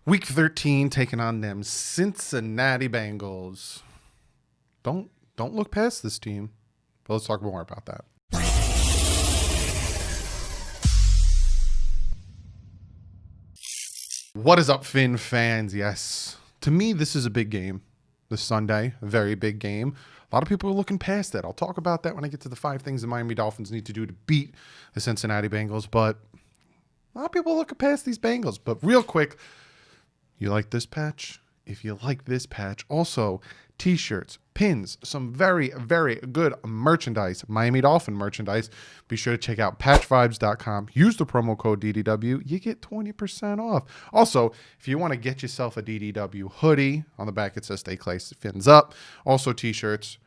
Week 13 taking on them Cincinnati Bengals. Don't look past this team. But let's talk more about that. What is up, Finn fans? Yes. To me, this is a big game. This Sunday, a very big game. A lot of people are looking past that. I'll talk about that when I get to the 5 things the Miami Dolphins need to do to beat the Cincinnati Bengals. But a lot of people are looking past these Bengals. But real quick, you like this patch? If you like this patch, also t-shirts, pins, some very, very good merchandise, Miami Dolphin merchandise. Be sure to check out patchvibes.com. Use the promo code DDW. You get 20% off. Also, if you want to get yourself a DDW hoodie, on the back it says stay classy, fins up. Also t-shirts.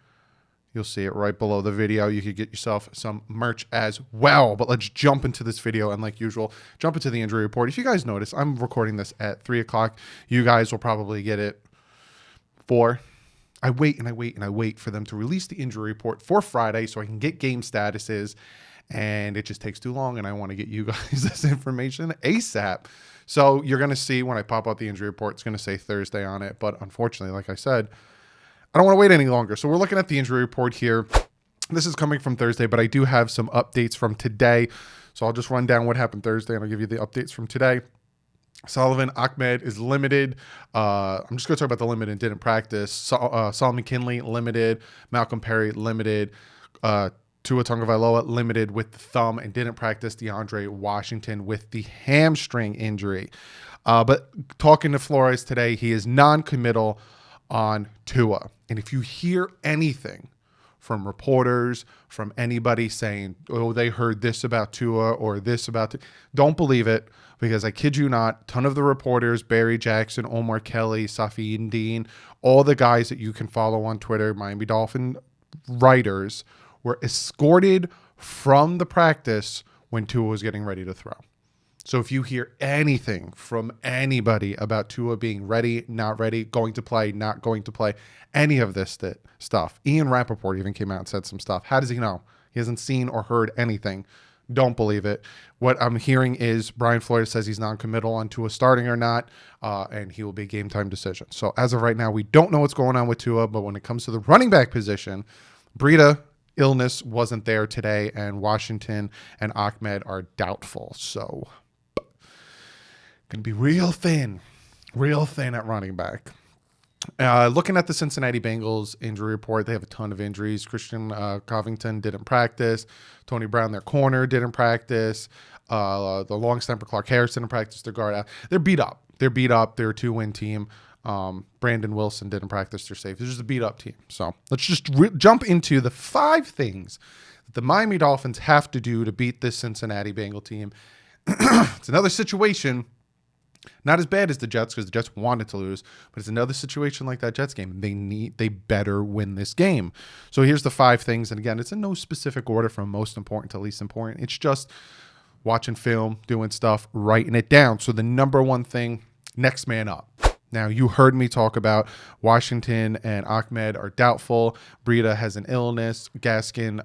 You'll see it right below the video. You could get yourself some merch as well. But let's jump into this video. And like usual, jump into the injury report. If you guys notice, I'm recording this at 3 o'clock. You guys will probably get it 4. I wait and I wait and I wait for them to release the injury report for Friday so I can get game statuses. And it just takes too long. And I want to get you guys this information ASAP. So you're going to see when I pop out the injury report, it's going to say Thursday on it. But unfortunately, like I said, I don't want to wait any longer. So we're looking at the injury report here. This is coming from Thursday, but I do have some updates from today. So I'll just run down what happened Thursday, and I'll give you the updates from today. Sullivan Ahmed is limited. I'm just going to talk about the limited, didn't practice. Solomon Kinley, limited. Malcolm Perry, limited. Tua Tagovailoa, limited with the thumb and didn't practice. DeAndre Washington with the hamstring injury. But talking to Flores today, he is non-committal on Tua. And if you hear anything from reporters, from anybody saying, oh, they heard this about Tua or this about Tua, don't believe it, because I kid you not, a ton of the reporters, Barry Jackson, Omar Kelly, Safi Dean, all the guys that you can follow on Twitter, Miami Dolphin writers, were escorted from the practice when Tua was getting ready to throw. So if you hear anything from anybody about Tua being ready, not ready, going to play, not going to play, any of this stuff, Ian Rappaport even came out and said some stuff. How does he know? He hasn't seen or heard anything. Don't believe it. What I'm hearing is Brian Flores says he's non-committal on Tua starting or not, and he will be a game time decision. So as of right now, we don't know what's going on with Tua, but when it comes to the running back position, Breida illness wasn't there today, and Washington and Ahmed are doubtful. So going to be real thin at running back. Looking at the Cincinnati Bengals injury report, they have a ton of injuries. Christian Covington didn't practice. Tony Brown, their corner, didn't practice. The long snapper Clark Harris didn't practice. Their guard out. They're beat up. They're a 2-win team. Brandon Wilson didn't practice. They're safe. They're just a beat up team. So let's just jump into the 5 things that the Miami Dolphins have to do to beat this Cincinnati Bengal team. It's another situation. Not as bad as the Jets, because the Jets wanted to lose, but it's another situation like that Jets game. They better win this game. So here's the 5 things. And again, it's in no specific order from most important to least important. It's just watching film, doing stuff, writing it down. So the number 1 thing, next man up. Now, you heard me talk about Washington and Ahmed are doubtful. Breida has an illness. Gaskin,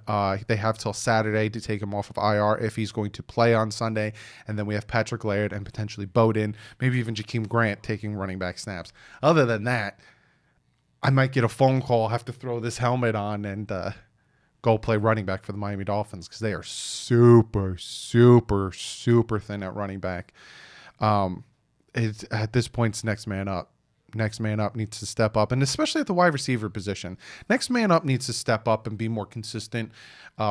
they have till Saturday to take him off of IR if he's going to play on Sunday. And then we have Patrick Laird and potentially Bowden, maybe even Jakeem Grant taking running back snaps. Other than that, I might get a phone call, have to throw this helmet on and go play running back for the Miami Dolphins, because they are super, super, super thin at running back. At this point, it's next man up. Next man up needs to step up, and especially at the wide receiver position. Next man up needs to step up and be more consistent.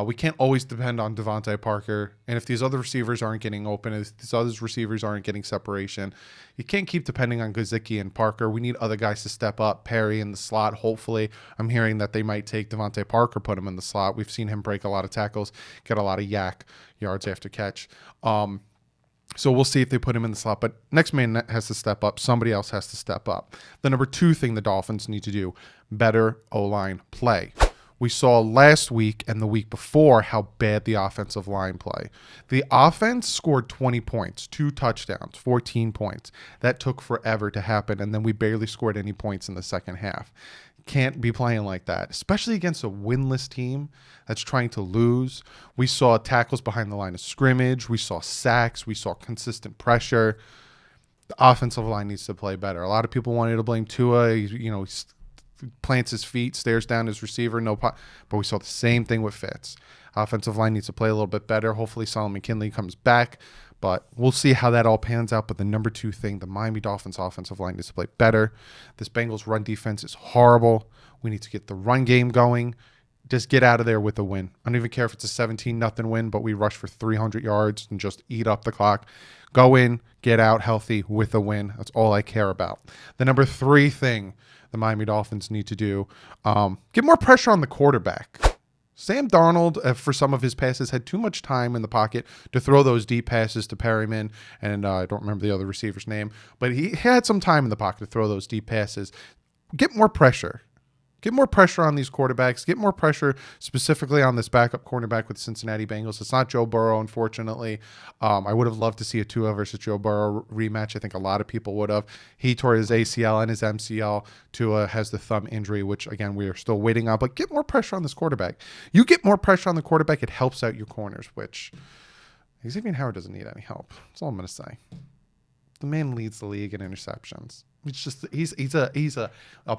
We can't always depend on Devontae Parker, and if these other receivers aren't getting open, if these other receivers aren't getting separation, you can't keep depending on Gesicki and Parker. We need other guys to step up. Perry in the slot, hopefully. I'm hearing that they might take Devontae Parker, put him in the slot. We've seen him break a lot of tackles, get a lot of yak yards after catch. So we'll see if they put him in the slot. But next man has to step up. Somebody else has to step up. The number 2 thing the Dolphins need to do, better O-line play. We saw last week and the week before how bad the offensive line play. The offense scored 20 points, 2 touchdowns, 14 points. That took forever to happen, and then we barely scored any points in the second half. Can't be playing like that, especially against a winless team that's trying to lose. We saw tackles behind the line of scrimmage. We saw sacks. We saw consistent pressure. The offensive line needs to play better. A lot of people wanted to blame Tua. He plants his feet, stares down his receiver, but we saw the same thing with Fitz. Offensive line needs to play a little bit better. Hopefully Solomon McKinley comes back, but we'll see how that all pans out. But the number 2 thing, the Miami Dolphins offensive line needs to play better. This Bengals run defense is horrible. We need to get the run game going. Just get out of there with a win. I don't even care if it's a 17-0 win, but we rush for 300 yards and just eat up the clock. Go in, get out healthy with a win. That's all I care about. The number 3 thing the Miami Dolphins need to do, get more pressure on the quarterback. Sam Darnold, for some of his passes, had too much time in the pocket to throw those deep passes to Perryman, and I don't remember the other receiver's name, but he had some time in the pocket to throw those deep passes. Get more pressure. Get more pressure on these quarterbacks. Get more pressure specifically on this backup cornerback with the Cincinnati Bengals. It's not Joe Burrow, unfortunately. I would have loved to see a Tua versus Joe Burrow rematch. I think a lot of people would have. He tore his ACL and his MCL. Tua has the thumb injury, which, again, we are still waiting on. But get more pressure on this quarterback. You get more pressure on the quarterback, it helps out your corners, which Xavier Howard doesn't need any help. That's all I'm going to say. The man leads the league in interceptions. It's just he's a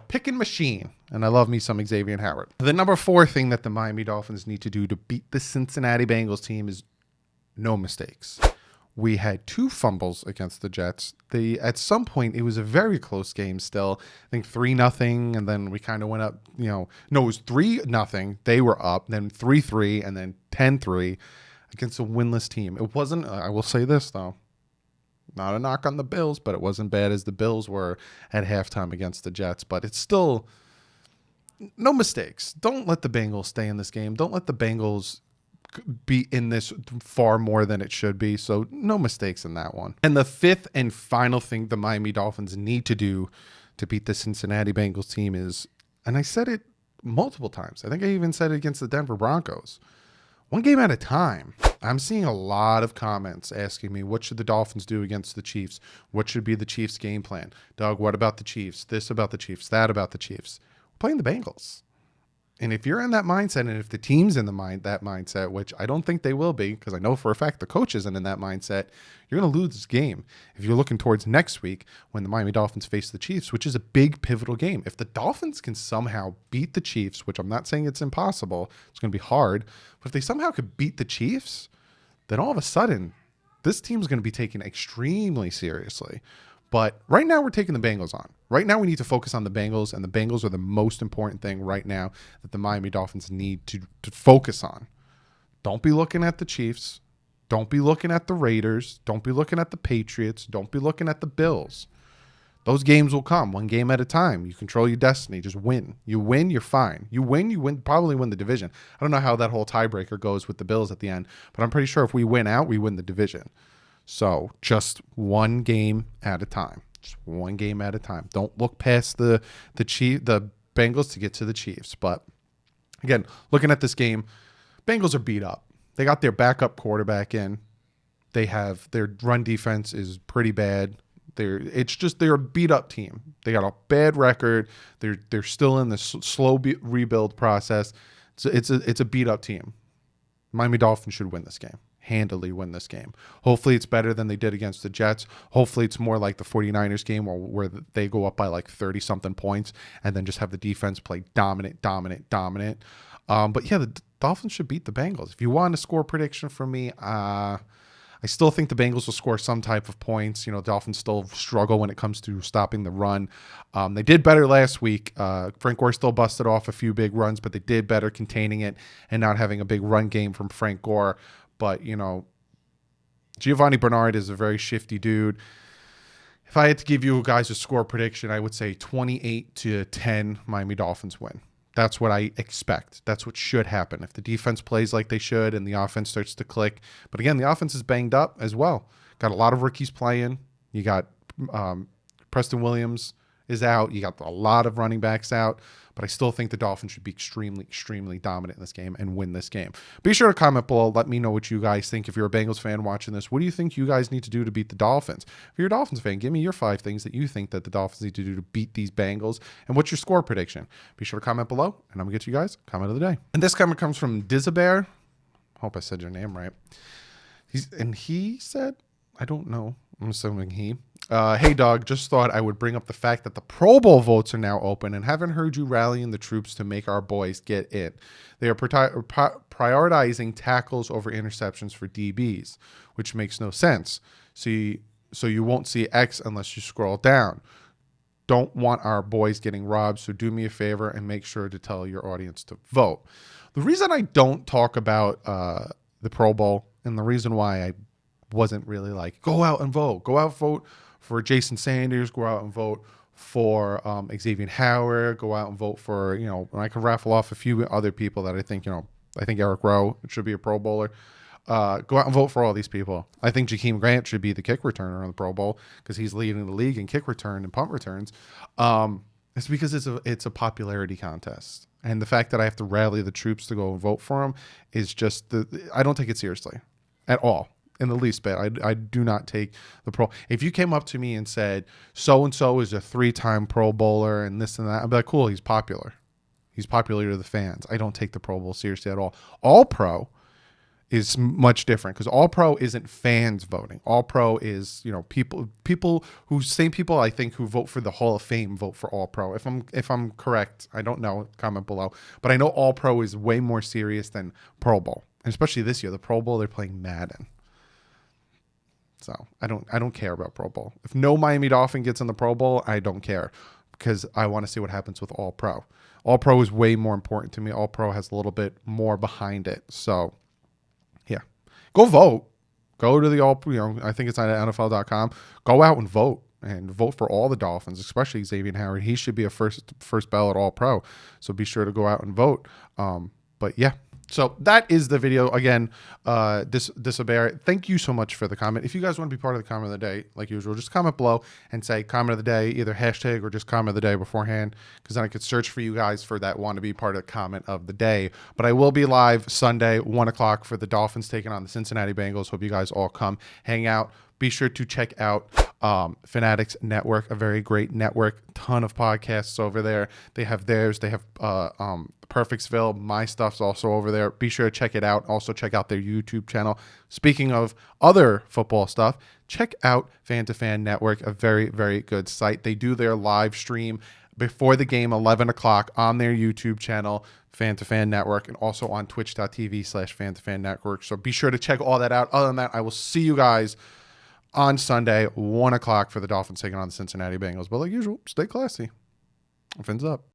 picking machine, and I love me some Xavier Howard. The number 4 thing that the Miami Dolphins need to do to beat the Cincinnati Bengals team is no mistakes. We had 2 fumbles against the Jets. At some point, it was a very close game still. I think 3-0, and then we kind of went up, no, it was 3-0. They were up, then 3-3, and then 10-3 against a winless team. It wasn't, I will say this, though. Not a knock on the Bills, but it wasn't bad as the Bills were at halftime against the Jets. But it's still no mistakes. Don't let the Bengals stay in this game. Don't let the Bengals be in this far more than it should be. So no mistakes in that one. And the 5th and final thing the Miami Dolphins need to do to beat the Cincinnati Bengals team is, and I said it multiple times. I think I even said it against the Denver Broncos. One game at a time. I'm seeing a lot of comments asking me, what should the Dolphins do against the Chiefs? What should be the Chiefs' game plan? Doug, what about the Chiefs? This about the Chiefs, that about the Chiefs. We're playing the Bengals. And if you're in that mindset, and if the team's in that mindset, which I don't think they will be, because I know for a fact the coach isn't in that mindset, you're going to lose this game. If you're looking towards next week when the Miami Dolphins face the Chiefs, which is a big pivotal game. If the Dolphins can somehow beat the Chiefs, which I'm not saying it's impossible, it's going to be hard, but if they somehow could beat the Chiefs, then all of a sudden, this team's going to be taken extremely seriously. But right now, we're taking the Bengals on. Right now, we need to focus on the Bengals, and the Bengals are the most important thing right now that the Miami Dolphins need to focus on. Don't be looking at the Chiefs. Don't be looking at the Raiders. Don't be looking at the Patriots. Don't be looking at the Bills. Those games will come one game at a time. You control your destiny. Just win. You win, you're fine. You win, probably win the division. I don't know how that whole tiebreaker goes with the Bills at the end, but I'm pretty sure if we win out, we win the division. So just one game at a time. Just one game at a time. Don't look past the Bengals to get to the Chiefs. But again, looking at this game, Bengals are beat up. They got their backup quarterback in. Their run defense is pretty bad. They're a beat up team. They got a bad record. They're still in the slow rebuild process. So it's a beat up team. Miami Dolphins should win this game. Handily win this game. Hopefully it's better than they did against the Jets. Hopefully it's more like the 49ers game where they go up by like 30-something points and then just have the defense play dominant. But yeah, the Dolphins should beat the Bengals. If you want a score prediction from me, I still think the Bengals will score some type of points. Dolphins still struggle when it comes to stopping the run. They did better last week. Frank Gore still busted off a few big runs, but they did better containing it and not having a big run game from Frank Gore. But, Giovanni Bernard is a very shifty dude. If I had to give you guys a score prediction, I would say 28-10 Miami Dolphins win. That's what I expect. That's what should happen if the defense plays like they should and the offense starts to click. But again, the offense is banged up as well. Got a lot of rookies playing. You got Preston Williams is out. You got a lot of running backs out. But I still think the Dolphins should be extremely dominant in this game and win this game. Be sure to comment below. Let me know what you guys think. If you're a Bengals fan watching this, what do you think you guys need to do to beat the Dolphins? If you're a Dolphins fan, give me your 5 things that you think that the Dolphins need to do to beat these Bengals. And what's your score prediction? Be sure to comment below, and I'm going to get you guys comment of the day. And this comment comes from Dizabear. Hope I said your name right. He said, I don't know. I'm assuming he. Hey, Doug, just thought I would bring up the fact that the Pro Bowl votes are now open and haven't heard you rallying the troops to make our boys get in. They are prioritizing tackles over interceptions for DBs, which makes no sense. So you won't see X unless you scroll down. Don't want our boys getting robbed, so do me a favor and make sure to tell your audience to vote. The reason I don't talk about the Pro Bowl and the reason why I wasn't really like, go out and vote. Go out, vote for Jason Sanders. Go out and vote for Xavier Howard. Go out and vote for, I can raffle off a few other people that I think, I think Eric Rowe should be a Pro Bowler. Go out and vote for all these people. I think Jakeem Grant should be the kick returner in the Pro Bowl because he's leading the league in kick return and punt returns. It's because it's a popularity contest. And the fact that I have to rally the troops to go and vote for him is just I don't take it seriously at all. In the least bit. I do not take the Pro. If you came up to me and said, so-and-so is a 3-time Pro Bowler and this and that, I'd be like, cool, he's popular. He's popular to the fans. I don't take the Pro Bowl seriously at all. All-Pro is much different because All-Pro isn't fans voting. All-Pro is, people I think who vote for the Hall of Fame vote for All-Pro. If I'm correct, I don't know, comment below. But I know All-Pro is way more serious than Pro Bowl. And especially this year, the Pro Bowl, they're playing Madden. So I don't care about Pro Bowl. If no Miami Dolphin gets in the Pro Bowl, I don't care because I want to see what happens with All Pro. All Pro is way more important to me. All Pro has a little bit more behind it. So yeah, go vote. Go to the I think it's on NFL.com. Go out and vote for all the Dolphins, especially Xavier Howard. He should be a first ballot All Pro. So be sure to go out and vote. But yeah. So that is the video. Again, Disobey. Thank you so much for the comment. If you guys want to be part of the comment of the day, like usual, just comment below and say comment of the day, either hashtag or just comment of the day beforehand, because then I could search for you guys for that want to be part of the comment of the day. But I will be live Sunday, 1 o'clock for the Dolphins taking on the Cincinnati Bengals. Hope you guys all come hang out. Be sure to check out Fanatics Network, a very great network. Ton of podcasts over there. They have theirs. They have Perfectsville. My stuff's also over there. Be sure to check it out. Also check out their YouTube channel. Speaking of other football stuff, check out Fan to Fan Network, a very, very good site. They do their live stream before the game, 11 o'clock on their YouTube channel, Fan to Fan Network, and also on twitch.tv/Fan to Fan Network. So be sure to check all that out. Other than that, I will see you guys on Sunday, 1 o'clock for the Dolphins taking on the Cincinnati Bengals. But like usual, stay classy. Fins up.